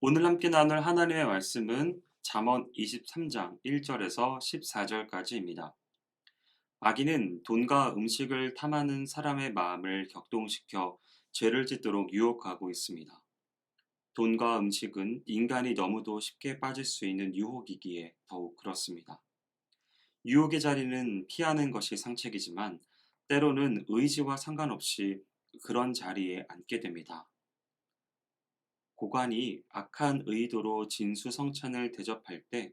오늘 함께 나눌 하나님의 말씀은 잠언 23장 1절에서 14절까지입니다. 마귀는 돈과 음식을 탐하는 사람의 마음을 격동시켜 죄를 짓도록 유혹하고 있습니다. 돈과 음식은 인간이 너무도 쉽게 빠질 수 있는 유혹이기에 더욱 그렇습니다. 유혹의 자리는 피하는 것이 상책이지만 때로는 의지와 상관없이 그런 자리에 앉게 됩니다. 고관이 악한 의도로 진수성찬을 대접할 때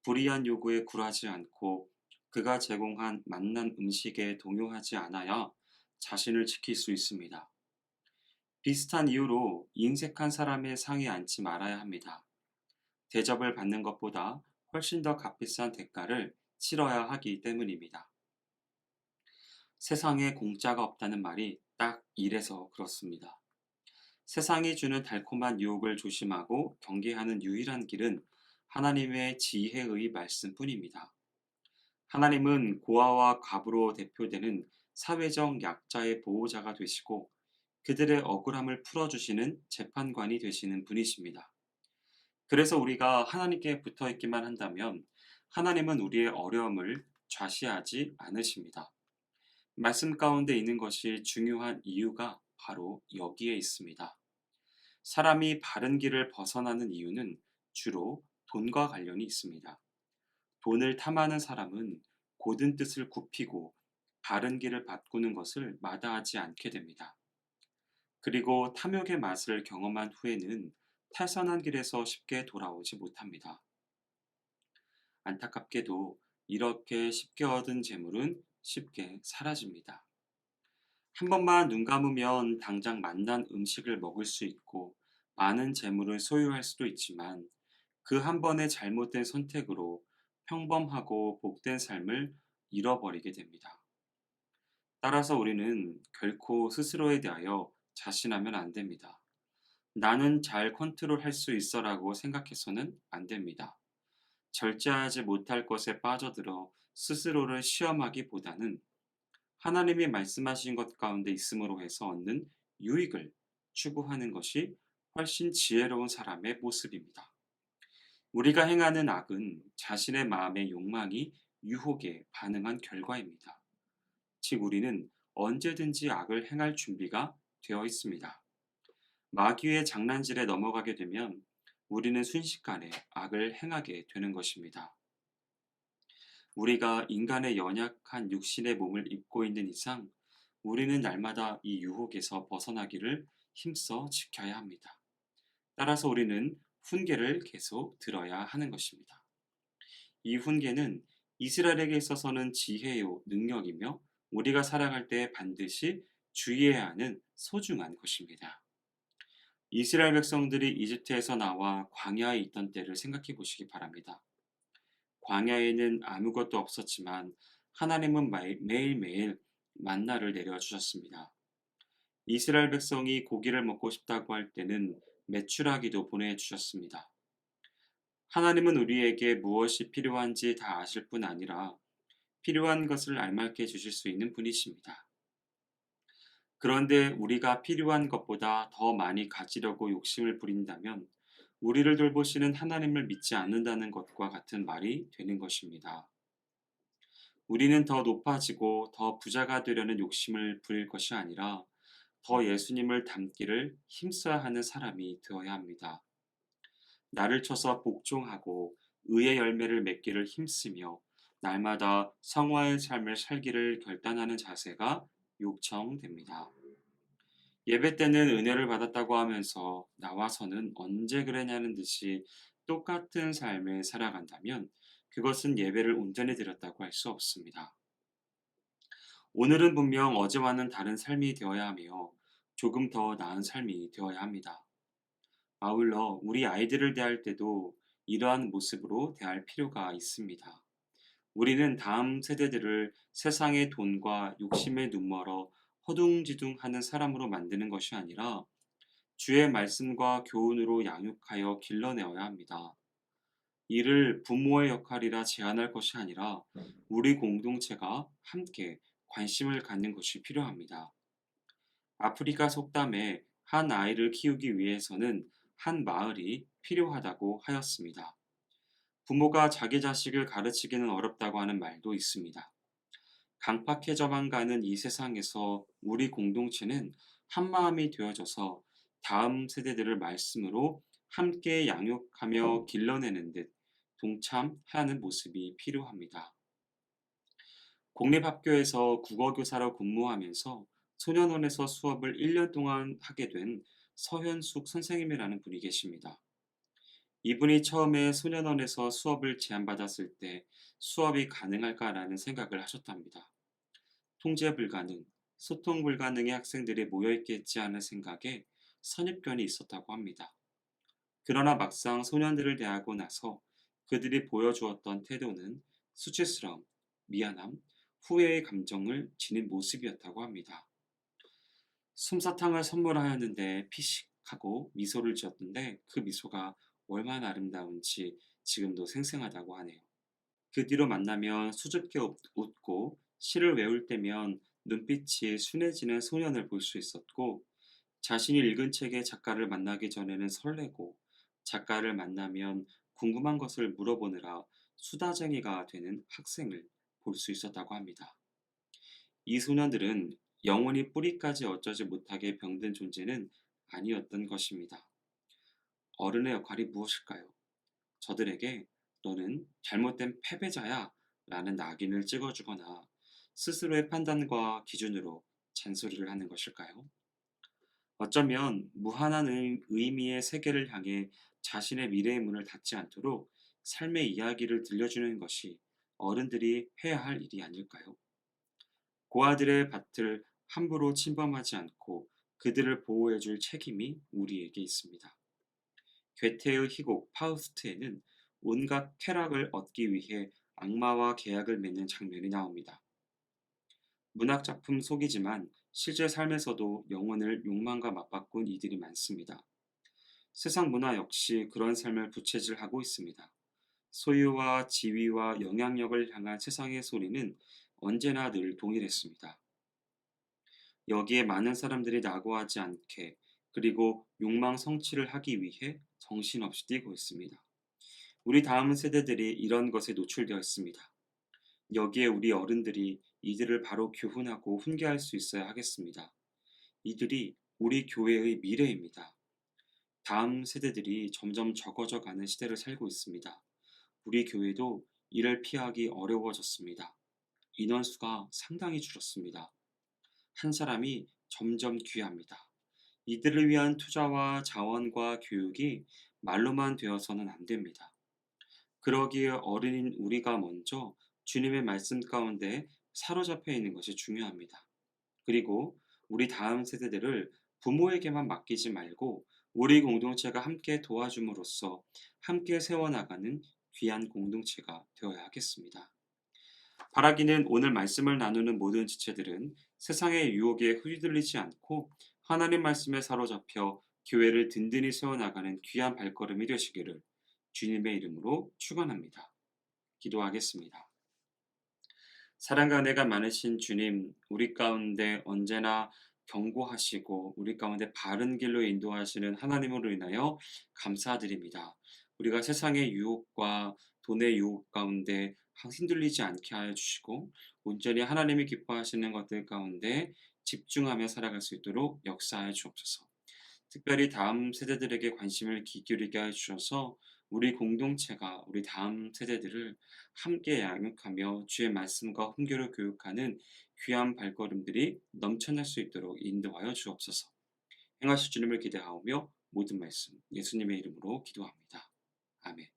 불의한 요구에 굴하지 않고 그가 제공한 맛난 음식에 동요하지 않아야 자신을 지킬 수 있습니다. 비슷한 이유로 인색한 사람의 상에 앉지 말아야 합니다. 대접을 받는 것보다 훨씬 더 값비싼 대가를 치러야 하기 때문입니다. 세상에 공짜가 없다는 말이 딱 이래서 그렇습니다. 세상이 주는 달콤한 유혹을 조심하고 경계하는 유일한 길은 하나님의 지혜의 말씀뿐입니다. 하나님은 고아와 과부로 대표되는 사회적 약자의 보호자가 되시고 그들의 억울함을 풀어주시는 재판관이 되시는 분이십니다. 그래서 우리가 하나님께 붙어 있기만 한다면 하나님은 우리의 어려움을 좌시하지 않으십니다. 말씀 가운데 있는 것이 중요한 이유가 바로 여기에 있습니다. 사람이 바른 길을 벗어나는 이유는 주로 돈과 관련이 있습니다. 돈을 탐하는 사람은 고든 뜻을 굽히고 바른 길을 바꾸는 것을 마다하지 않게 됩니다. 그리고 탐욕의 맛을 경험한 후에는 탈선한 길에서 쉽게 돌아오지 못합니다. 안타깝게도 이렇게 쉽게 얻은 재물은 쉽게 사라집니다. 한 번만 눈 감으면 당장 맛난 음식을 먹을 수 있고 많은 재물을 소유할 수도 있지만 그 한 번의 잘못된 선택으로 평범하고 복된 삶을 잃어버리게 됩니다. 따라서 우리는 결코 스스로에 대하여 자신하면 안 됩니다. 나는 잘 컨트롤할 수 있어라고 생각해서는 안 됩니다. 절제하지 못할 것에 빠져들어 스스로를 시험하기보다는 하나님이 말씀하신 것 가운데 있음으로 해서 얻는 유익을 추구하는 것이 훨씬 지혜로운 사람의 모습입니다. 우리가 행하는 악은 자신의 마음의 욕망이 유혹에 반응한 결과입니다. 즉, 우리는 언제든지 악을 행할 준비가 되어 있습니다. 마귀의 장난질에 넘어가게 되면 우리는 순식간에 악을 행하게 되는 것입니다. 우리가 인간의 연약한 육신의 몸을 입고 있는 이상 우리는 날마다 이 유혹에서 벗어나기를 힘써 지켜야 합니다. 따라서 우리는 훈계를 계속 들어야 하는 것입니다. 이 훈계는 이스라엘에게 있어서는 지혜요 능력이며 우리가 살아갈 때 반드시 주의해야 하는 소중한 것입니다. 이스라엘 백성들이 이집트에서 나와 광야에 있던 때를 생각해 보시기 바랍니다. 광야에는 아무것도 없었지만 하나님은 매일매일 만나를 내려주셨습니다. 이스라엘 백성이 고기를 먹고 싶다고 할 때는 메추라기도 보내주셨습니다. 하나님은 우리에게 무엇이 필요한지 다 아실 뿐 아니라 필요한 것을 알맞게 주실 수 있는 분이십니다. 그런데 우리가 필요한 것보다 더 많이 가지려고 욕심을 부린다면 우리를 돌보시는 하나님을 믿지 않는다는 것과 같은 말이 되는 것입니다. 우리는 더 높아지고 더 부자가 되려는 욕심을 부릴 것이 아니라 더 예수님을 닮기를 힘써야 하는 사람이 되어야 합니다. 나를 쳐서 복종하고 의의 열매를 맺기를 힘쓰며 날마다 성화의 삶을 살기를 결단하는 자세가 요청됩니다. 예배 때는 은혜를 받았다고 하면서 나와서는 언제 그랬냐는 듯이 똑같은 삶을 살아간다면 그것은 예배를 온전히 드렸다고 할 수 없습니다. 오늘은 분명 어제와는 다른 삶이 되어야 하며 조금 더 나은 삶이 되어야 합니다. 아울러 우리 아이들을 대할 때도 이러한 모습으로 대할 필요가 있습니다. 우리는 다음 세대들을 세상의 돈과 욕심에 눈멀어 허둥지둥하는 사람으로 만드는 것이 아니라 주의 말씀과 교훈으로 양육하여 길러내어야 합니다. 이를 부모의 역할이라 제한할 것이 아니라 우리 공동체가 함께 관심을 갖는 것이 필요합니다. 아프리카 속담에 한 아이를 키우기 위해서는 한 마을이 필요하다고 하였습니다. 부모가 자기 자식을 가르치기는 어렵다고 하는 말도 있습니다. 강팍해져만 가는 이 세상에서 우리 공동체는 한마음이 되어져서 다음 세대들을 말씀으로 함께 양육하며 길러내는 듯 동참하는 모습이 필요합니다. 공립학교에서 국어교사로 근무하면서 소년원에서 수업을 1년 동안 하게 된 서현숙 선생님이라는 분이 계십니다. 이분이 처음에 소년원에서 수업을 제안받았을 때 수업이 가능할까라는 생각을 하셨답니다. 통제 불가능, 소통 불가능의 학생들이 모여있겠지 하는 생각에 선입견이 있었다고 합니다. 그러나 막상 소년들을 대하고 나서 그들이 보여주었던 태도는 수치스러움, 미안함, 후회의 감정을 지닌 모습이었다고 합니다. 솜사탕을 선물하였는데 피식하고 미소를 지었는데 그 미소가 얼마나 아름다운지 지금도 생생하다고 하네요. 그 뒤로 만나면 수줍게 웃고 시를 외울 때면 눈빛이 순해지는 소년을 볼 수 있었고 자신이 읽은 책의 작가를 만나기 전에는 설레고 작가를 만나면 궁금한 것을 물어보느라 수다쟁이가 되는 학생을 볼 수 있었다고 합니다. 이 소년들은 영원히 뿌리까지 어쩌지 못하게 병든 존재는 아니었던 것입니다. 어른의 역할이 무엇일까요? 저들에게 너는 잘못된 패배자야 라는 낙인을 찍어주거나 스스로의 판단과 기준으로 잔소리를 하는 것일까요? 어쩌면 무한한 의미의 세계를 향해 자신의 미래의 문을 닫지 않도록 삶의 이야기를 들려주는 것이 어른들이 해야 할 일이 아닐까요? 고아들의 밭을 함부로 침범하지 않고 그들을 보호해줄 책임이 우리에게 있습니다. 괴테의 희곡 파우스트에는 온갖 쾌락을 얻기 위해 악마와 계약을 맺는 장면이 나옵니다. 문학 작품 속이지만 실제 삶에서도 영혼을 욕망과 맞바꾼 이들이 많습니다. 세상 문화 역시 그런 삶을 부채질하고 있습니다. 소유와 지위와 영향력을 향한 세상의 소리는 언제나 늘 동일했습니다. 여기에 많은 사람들이 낙오하지 않게 그리고 욕망 성취를 하기 위해 정신없이 뛰고 있습니다. 우리 다음 세대들이 이런 것에 노출되어 있습니다. 여기에 우리 어른들이 이들을 바로 교훈하고 훈계할 수 있어야 하겠습니다. 이들이 우리 교회의 미래입니다. 다음 세대들이 점점 적어져 가는 시대를 살고 있습니다. 우리 교회도 이를 피하기 어려워졌습니다. 인원수가 상당히 줄었습니다. 한 사람이 점점 귀합니다. 이들을 위한 투자와 자원과 교육이 말로만 되어서는 안 됩니다. 그러기에 어른인 우리가 먼저 주님의 말씀 가운데 사로잡혀 있는 것이 중요합니다. 그리고 우리 다음 세대들을 부모에게만 맡기지 말고 우리 공동체가 함께 도와줌으로써 함께 세워나가는 귀한 공동체가 되어야 하겠습니다. 바라기는 오늘 말씀을 나누는 모든 지체들은 세상의 유혹에 휘둘리지 않고 하나님 말씀에 사로잡혀 교회를 든든히 세워나가는 귀한 발걸음이 되시기를 주님의 이름으로 축원합니다. 기도하겠습니다. 사랑과 은혜가 많으신 주님, 우리 가운데 언제나 경고하시고 우리 가운데 바른 길로 인도하시는 하나님으로 인하여 감사드립니다. 우리가 세상의 유혹과 돈의 유혹 가운데 흔들리지 않게 하여 주시고 온전히 하나님이 기뻐하시는 것들 가운데 집중하며 살아갈 수 있도록 역사하여 주옵소서. 특별히 다음 세대들에게 관심을 기울이게 해 주셔서 우리 공동체가 우리 다음 세대들을 함께 양육하며 주의 말씀과 훈계로 교육하는 귀한 발걸음들이 넘쳐날 수 있도록 인도하여 주옵소서. 행하실 주님을 기대하오며 모든 말씀 예수님의 이름으로 기도합니다. 아멘.